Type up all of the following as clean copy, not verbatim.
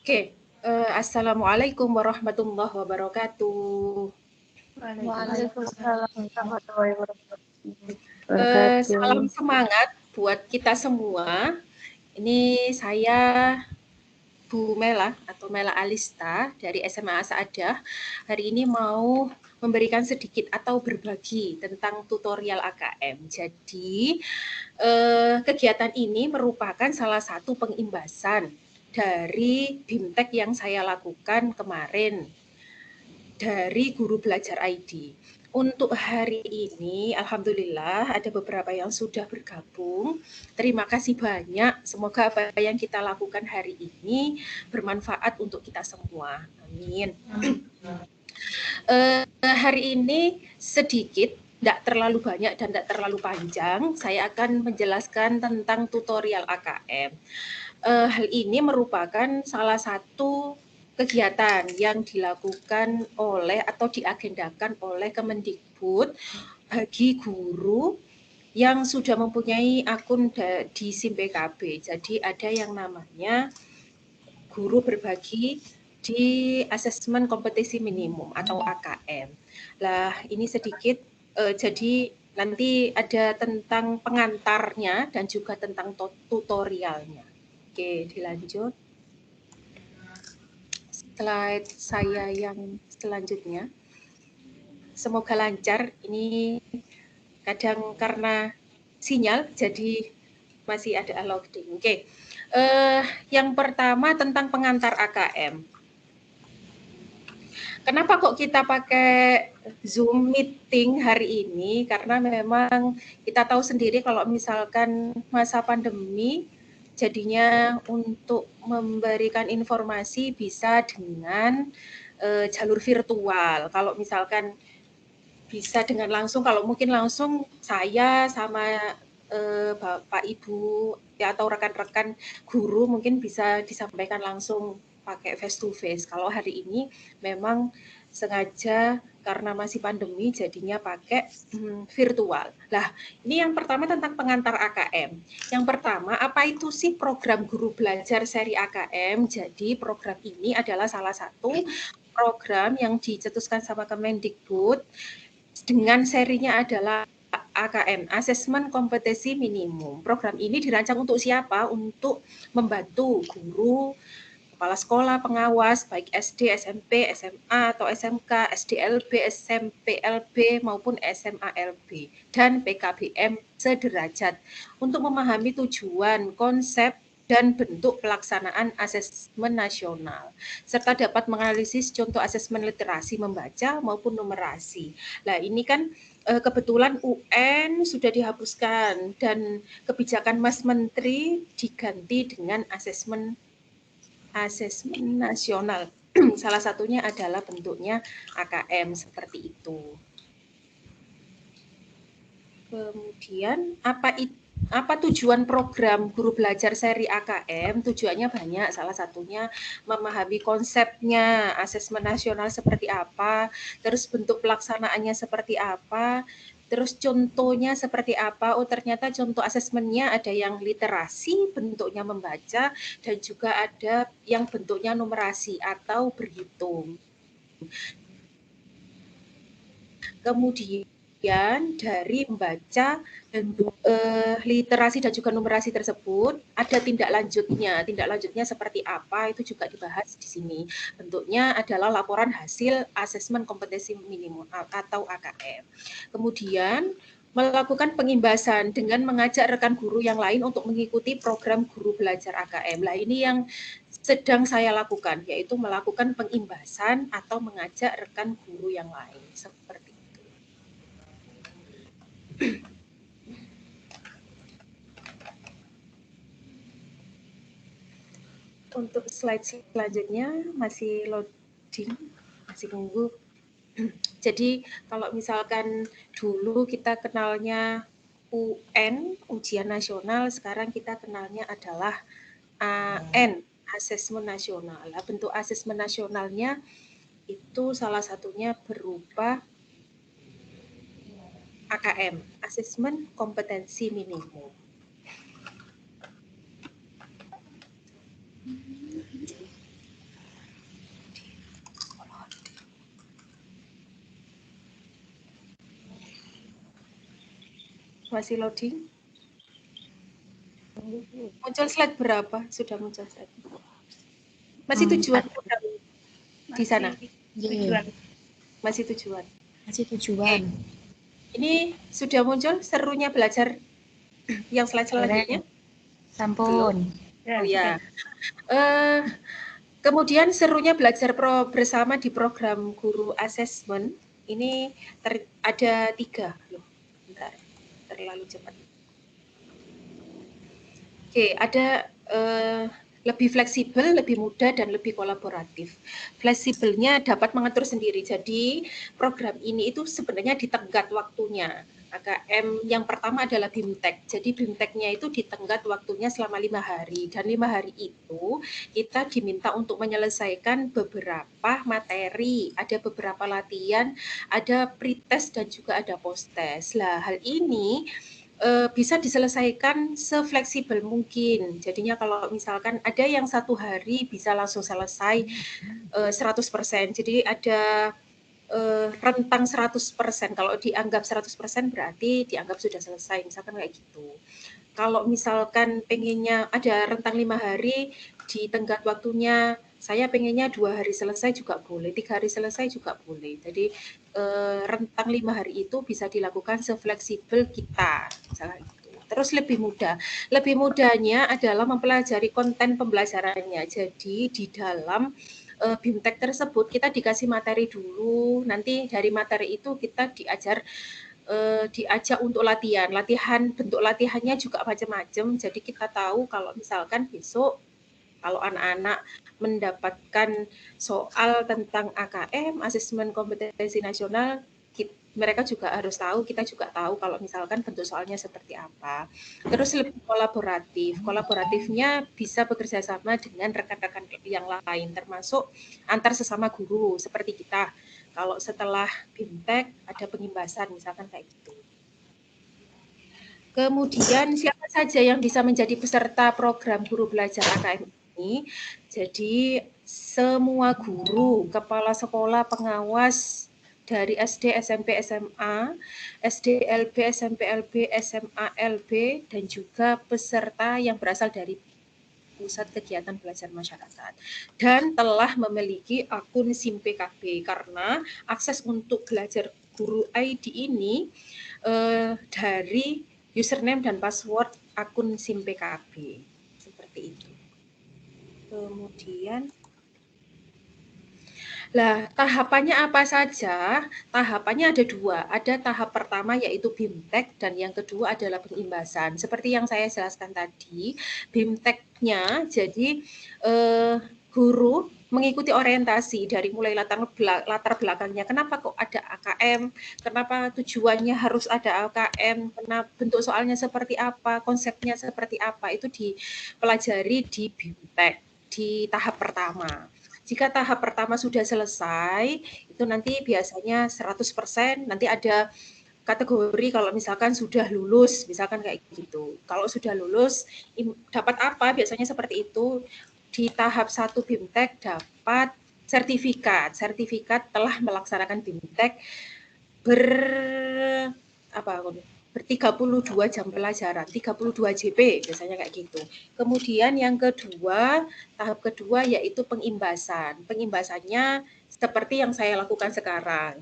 Oke, Assalamualaikum warahmatullahi wabarakatuh. Waalaikumsalam warahmatullahi wabarakatuh. Salam semangat buat kita semua. Ini saya Bu Mela atau Mela Alista dari SMA Saadah. Hari ini mau memberikan sedikit atau berbagi tentang tutorial AKM. Jadi kegiatan ini merupakan salah satu pengimbasan dari BIMTEK yang saya lakukan kemarin dari Guru Belajar ID. Untuk hari ini, alhamdulillah ada beberapa yang sudah bergabung. Terima kasih banyak. Semoga apa yang kita lakukan hari ini bermanfaat untuk kita semua. Amin. Hari ini sedikit, tidak terlalu banyak dan tidak terlalu panjang. Saya akan menjelaskan tentang tutorial AKM. Hal ini merupakan salah satu kegiatan yang dilakukan oleh atau diagendakan oleh Kemendikbud bagi guru yang sudah mempunyai akun di SIM PKB. Jadi ada yang namanya guru berbagi di asesmen kompetisi minimum atau AKM. Lah ini sedikit jadi nanti ada tentang pengantarnya dan juga tentang tutorialnya. Oke, dilanjut. Slide saya yang selanjutnya. Semoga lancar. Ini kadang karena sinyal jadi masih ada loading. Oke. Yang pertama tentang pengantar AKM. Kenapa kok kita pakai Zoom meeting hari ini? Karena memang kita tahu sendiri kalau misalkan masa pandemi, jadinya untuk memberikan informasi bisa dengan jalur virtual. Kalau misalkan bisa dengan langsung, kalau mungkin langsung saya sama Bapak Ibu ya, atau rekan-rekan guru mungkin bisa disampaikan langsung pakai face to face. Kalau hari ini memang sengaja karena masih pandemi jadinya pakai virtual. Lah, ini yang pertama tentang pengantar AKM. Yang pertama, apa itu sih program guru belajar seri AKM? Jadi program ini adalah salah satu program yang dicetuskan sama Kemendikbud dengan serinya adalah AKM, Asesmen Kompetensi Minimum. Program ini dirancang untuk siapa? Untuk membantu guru, kepala sekolah, pengawas, baik SD, SMP, SMA, atau SMK, SDLB, SMPLB, maupun SMALB, dan PKBM sederajat untuk memahami tujuan, konsep, dan bentuk pelaksanaan asesmen nasional, serta dapat menganalisis contoh asesmen literasi membaca maupun numerasi. Nah, ini kan kebetulan UN sudah dihapuskan dan kebijakan Mas Menteri diganti dengan asesmen nasional. Salah satunya adalah bentuknya AKM seperti itu. Kemudian apa tujuan program guru belajar seri AKM? Tujuannya banyak, salah satunya memahami konsepnya, asesmen nasional seperti apa, terus bentuk pelaksanaannya seperti apa, terus contohnya seperti apa. Oh, ternyata contoh asesmennya ada yang literasi, bentuknya membaca, dan juga ada yang bentuknya numerasi atau berhitung. Kemudian dari membaca dan literasi dan juga numerasi tersebut ada tindak lanjutnya. Tindak lanjutnya seperti apa itu juga dibahas di sini. Bentuknya adalah laporan hasil asesmen kompetensi minimum atau AKM. Kemudian melakukan pengimbasan dengan mengajak rekan guru yang lain untuk mengikuti program guru belajar AKM. Nah, ini yang sedang saya lakukan, yaitu melakukan pengimbasan atau mengajak rekan guru yang lain seperti itu. Untuk slide selanjutnya masih loading, masih nunggu. Jadi kalau misalkan dulu kita kenalnya UN, ujian nasional, sekarang kita kenalnya adalah AN, asesmen nasional. Bentuk asesmen nasionalnya itu salah satunya berupa AKM, asesmen kompetensi minimum. Masih loading? Muncul slide berapa? Sudah muncul slide. Masih tujuan di sana? Tujuan. Masih tujuan. Masih tujuan. Ini sudah muncul serunya belajar yang slide selanjutnya? Sampun. Oh ya. Kemudian serunya belajar bersama di program guru assessment ini ada 3 loh. Bentar, terlalu cepat. Oke, ada lebih fleksibel, lebih mudah, dan lebih kolaboratif. Fleksibelnya dapat mengatur sendiri. Jadi program ini itu sebenarnya ditenggat waktunya. AKM yang pertama adalah BIMTEK. Jadi BIMTEK-nya itu ditenggat waktunya selama 5 hari. Dan 5 hari itu kita diminta untuk menyelesaikan beberapa materi. Ada beberapa latihan, ada pretest dan juga ada post-test. Nah, hal ini bisa diselesaikan sefleksibel mungkin. Jadinya kalau misalkan ada yang 1 hari bisa langsung selesai 100%. Jadi ada rentang 100%. Kalau dianggap 100% berarti dianggap sudah selesai, misalkan kayak gitu. Kalau misalkan pengennya ada rentang 5 hari, di tenggat waktunya saya pengennya 2 hari selesai juga boleh, 3 hari selesai juga boleh. Jadi rentang 5 hari itu bisa dilakukan sefleksibel kita, misalnya itu. Terus lebih mudah. Lebih mudahnya adalah mempelajari konten pembelajarannya. Jadi di dalam BIMTEK tersebut kita dikasih materi dulu, nanti dari materi itu kita diajak untuk latihan. Bentuk latihannya juga macam-macam. Jadi kita tahu kalau misalkan besok kalau anak-anak mendapatkan soal tentang AKM, asesmen kompetensi nasional, mereka juga harus tahu, kita juga tahu kalau misalkan bentuk soalnya seperti apa. Terus lebih kolaboratif. Kolaboratifnya bisa bekerja sama dengan rekan-rekan yang lain, termasuk antar sesama guru, seperti kita. Kalau setelah BIMTEK ada pengimbasan, misalkan kayak gitu. Kemudian siapa saja yang bisa menjadi peserta program guru belajar AKM ini? Jadi semua guru, kepala sekolah, pengawas dari SD, SMP, SMA, SDLB, SMPLB, SMALB, dan juga peserta yang berasal dari Pusat Kegiatan Belajar Masyarakat dan telah memiliki akun SIM PKB karena akses untuk belajar guru ID ini dari username dan password akun SIM PKB seperti itu. Kemudian tahapannya apa saja? Tahapannya ada 2. Ada tahap pertama yaitu BIMTEK dan yang kedua adalah pengimbasan. Seperti yang saya jelaskan tadi, BIMTEK-nya jadi guru mengikuti orientasi dari mulai latar belakangnya. Kenapa kok ada AKM? Kenapa tujuannya harus ada AKM? Kenapa bentuk soalnya seperti apa? Konsepnya seperti apa? Itu dipelajari di BIMTEK di tahap pertama. Jika tahap pertama sudah selesai, itu nanti biasanya 100%, nanti ada kategori kalau misalkan sudah lulus, misalkan kayak gitu. Kalau sudah lulus, dapat apa? Biasanya seperti itu. Di tahap 1 BIMTEK dapat sertifikat telah melaksanakan BIMTEK ber-32 jam pelajaran, 32 JP biasanya kayak gitu. Kemudian yang kedua, tahap kedua yaitu pengimbasan. Pengimbasannya seperti yang saya lakukan sekarang.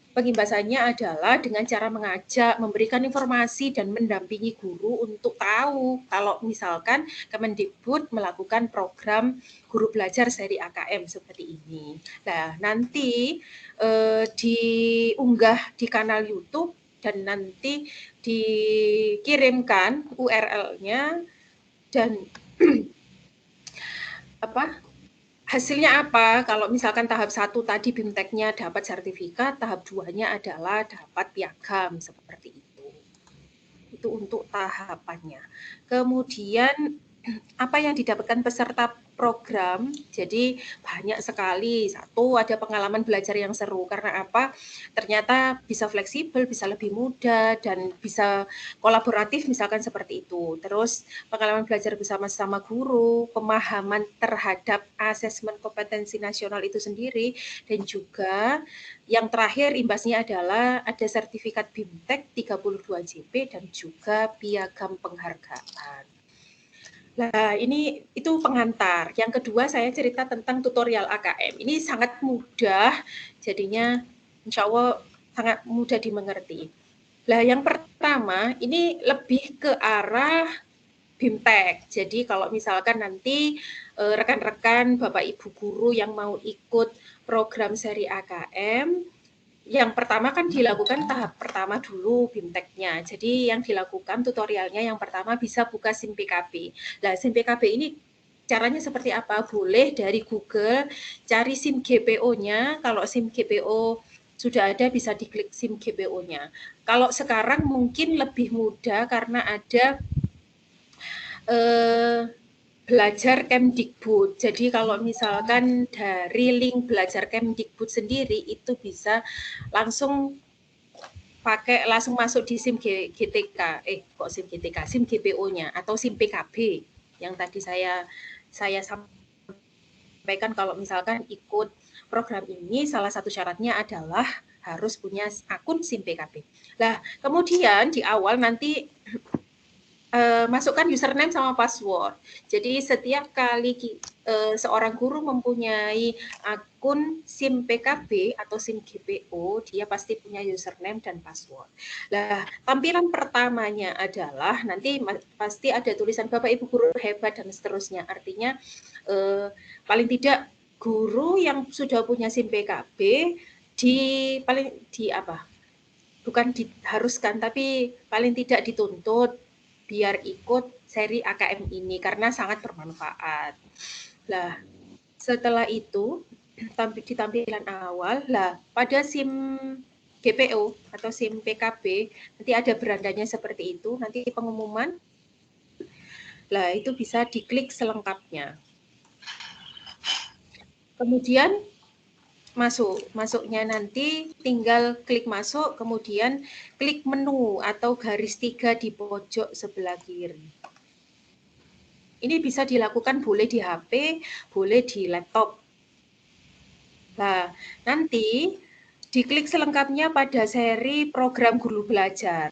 Pengimbasannya adalah dengan cara mengajak, memberikan informasi dan mendampingi guru untuk tahu kalau misalkan Kemendikbud melakukan program guru belajar seri AKM seperti ini. Nah, nanti diunggah di kanal YouTube dan nanti dikirimkan URL-nya dan hasilnya apa? Kalau misalkan tahap 1 tadi BIMTEK-nya dapat sertifikat, tahap 2-nya adalah dapat piagam seperti itu. Itu untuk tahapannya. Kemudian apa yang didapatkan peserta program, jadi banyak sekali. Satu, ada pengalaman belajar yang seru. Karena apa? Ternyata bisa fleksibel, bisa lebih mudah, dan bisa kolaboratif misalkan seperti itu. Terus pengalaman belajar bersama-sama guru, pemahaman terhadap asesmen kompetensi nasional itu sendiri, dan juga yang terakhir imbasnya adalah ada sertifikat BIMTEK 32 JP dan juga piagam penghargaan. Nah, ini itu pengantar. Yang kedua, saya cerita tentang tutorial AKM. Ini sangat mudah, jadinya insya Allah sangat mudah dimengerti. Nah, yang pertama, ini lebih ke arah BIMTEK. Jadi kalau misalkan nanti rekan-rekan Bapak Ibu guru yang mau ikut program seri AKM, yang pertama kan dilakukan tahap pertama dulu BIMTEK-nya. Jadi yang dilakukan tutorialnya yang pertama bisa buka SIM PKB. Nah, SIM PKB ini caranya seperti apa? Boleh dari Google cari SIM GPO-nya. Kalau SIM GPO sudah ada bisa diklik SIM GPO-nya. Kalau sekarang mungkin lebih mudah karena ada belajar Kemdikbud. Jadi kalau misalkan dari link belajar Kemdikbud sendiri itu bisa langsung masuk di SIM GTK, SIM GTK, SIM GPO-nya atau SIM PKB yang tadi saya sampaikan. Kalau misalkan ikut program ini salah satu syaratnya adalah harus punya akun SIM PKB. Nah, kemudian di awal nanti masukkan username sama password. Jadi setiap kali seorang guru mempunyai akun SIM PKB atau SIM GPO, dia pasti punya username dan password. Nah, tampilan pertamanya adalah nanti pasti ada tulisan Bapak Ibu guru hebat dan seterusnya. Artinya paling tidak guru yang sudah punya SIM PKB bukan diharuskan, tapi paling tidak dituntut biar ikut seri AKM ini karena sangat bermanfaat. Nah, setelah itu di tampilan awal, pada SIM GPO atau SIM PKB nanti ada berandanya seperti itu, nanti pengumuman. Lah, itu bisa diklik selengkapnya. Kemudian masuknya nanti tinggal klik masuk, kemudian klik menu atau garis 3 di pojok sebelah kiri. Ini bisa dilakukan boleh di HP, boleh di laptop. Nah, nanti diklik selengkapnya pada seri program guru belajar.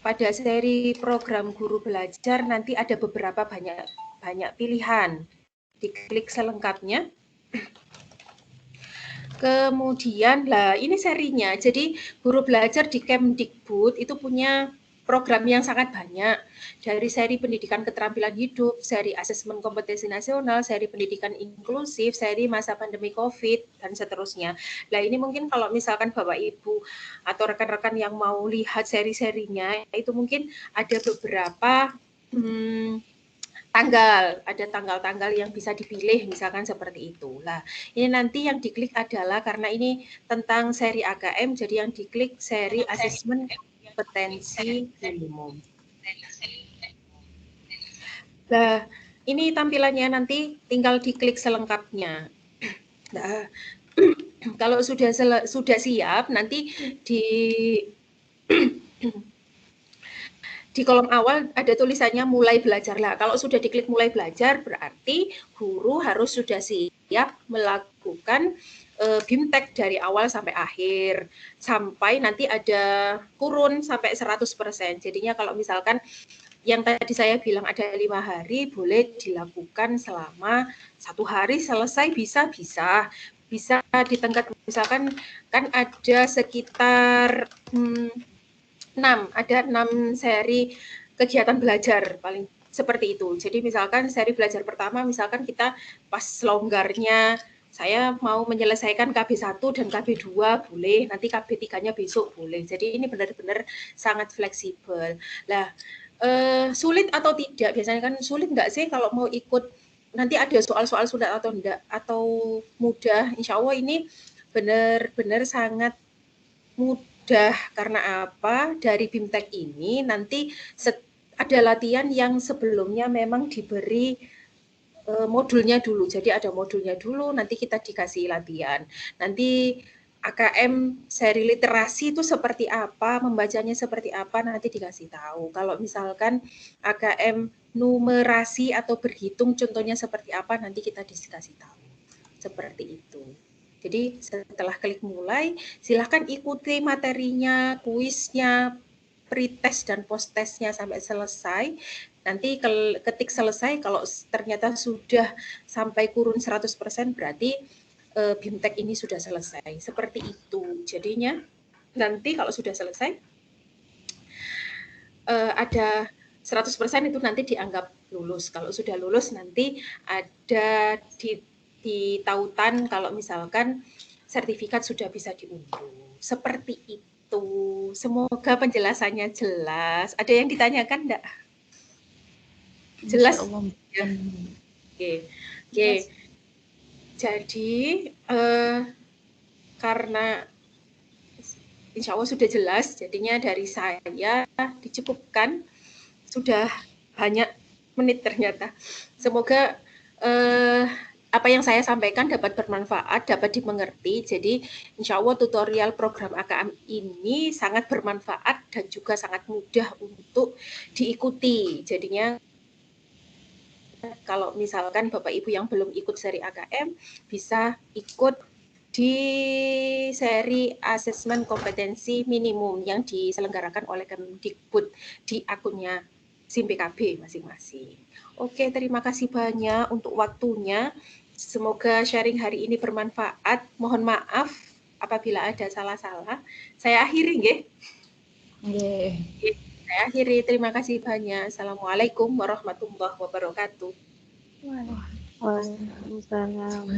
Pada seri program guru belajar nanti ada beberapa banyak pilihan. Diklik selengkapnya. Kemudian, ini serinya. Jadi guru belajar di Kemdikbud itu punya program yang sangat banyak. Dari seri pendidikan keterampilan hidup, seri asesmen kompetensi nasional, seri pendidikan inklusif, seri masa pandemi COVID, dan seterusnya. Nah, ini mungkin kalau misalkan Bapak Ibu atau rekan-rekan yang mau lihat seri-serinya, itu mungkin ada beberapa ada tanggal-tanggal yang bisa dipilih, misalkan seperti itu. Nah, ini nanti yang diklik adalah karena ini tentang seri AKM, jadi yang diklik seri asesmen kompetensi minimum. Nah, ini tampilannya nanti tinggal diklik selengkapnya. Nah, kalau sudah siap, nanti di kolom awal ada tulisannya mulai belajar. Lah, kalau sudah diklik mulai belajar berarti guru harus sudah siap melakukan BIMTEK dari awal sampai akhir, sampai nanti ada kurun sampai 100%. Jadinya kalau misalkan yang tadi saya bilang ada 5 hari, boleh dilakukan selama 1 hari selesai, bisa ditenggat. Misalkan kan ada sekitar 6 seri kegiatan belajar paling seperti itu. Jadi misalkan seri belajar pertama, misalkan kita pas longgarnya saya mau menyelesaikan KB1 dan KB2 boleh, nanti KB3-nya besok boleh. Jadi ini benar-benar sangat fleksibel. Nah, sulit atau tidak? Biasanya kan sulit nggak sih kalau mau ikut, nanti ada soal-soal sulit atau enggak, atau mudah? Insya Allah ini benar-benar sangat mudah. Karena apa? Dari BIMTEK ini nanti ada latihan yang sebelumnya memang diberi modulnya dulu. Jadi ada modulnya dulu, nanti kita dikasih latihan. Nanti AKM seri literasi itu seperti apa, membacanya seperti apa, nanti dikasih tahu. Kalau misalkan AKM numerasi atau berhitung contohnya seperti apa, nanti kita dikasih tahu. Seperti itu. Jadi setelah klik mulai, silahkan ikuti materinya, kuisnya, pretest dan post-testnya sampai selesai. Nanti ketik selesai, kalau ternyata sudah sampai kurun 100%, berarti BIMTEK ini sudah selesai. Seperti itu. Jadinya nanti kalau sudah selesai, ada 100% itu nanti dianggap lulus. Kalau sudah lulus nanti ada di tautan kalau misalkan sertifikat sudah bisa diunduh. Seperti itu. Semoga penjelasannya jelas. Ada yang ditanyakan enggak? Jelas? Ya. Oke. Jadi karena insya Allah sudah jelas, jadinya dari saya dicukupkan. Sudah banyak menit ternyata. Semoga apa yang saya sampaikan dapat bermanfaat, dapat dimengerti. Jadi insya Allah tutorial program AKM ini sangat bermanfaat dan juga sangat mudah untuk diikuti. Jadinya kalau misalkan Bapak Ibu yang belum ikut seri AKM bisa ikut di seri asesmen kompetensi minimum yang diselenggarakan oleh Kemdikbud di akunnya SIM PKB masing-masing. Oke, terima kasih banyak untuk waktunya. Semoga sharing hari ini bermanfaat. Mohon maaf apabila ada salah-salah. Saya akhiri, nggih. Saya akhiri. Terima kasih banyak. Assalamualaikum warahmatullahi wabarakatuh. Waalaikumsalam.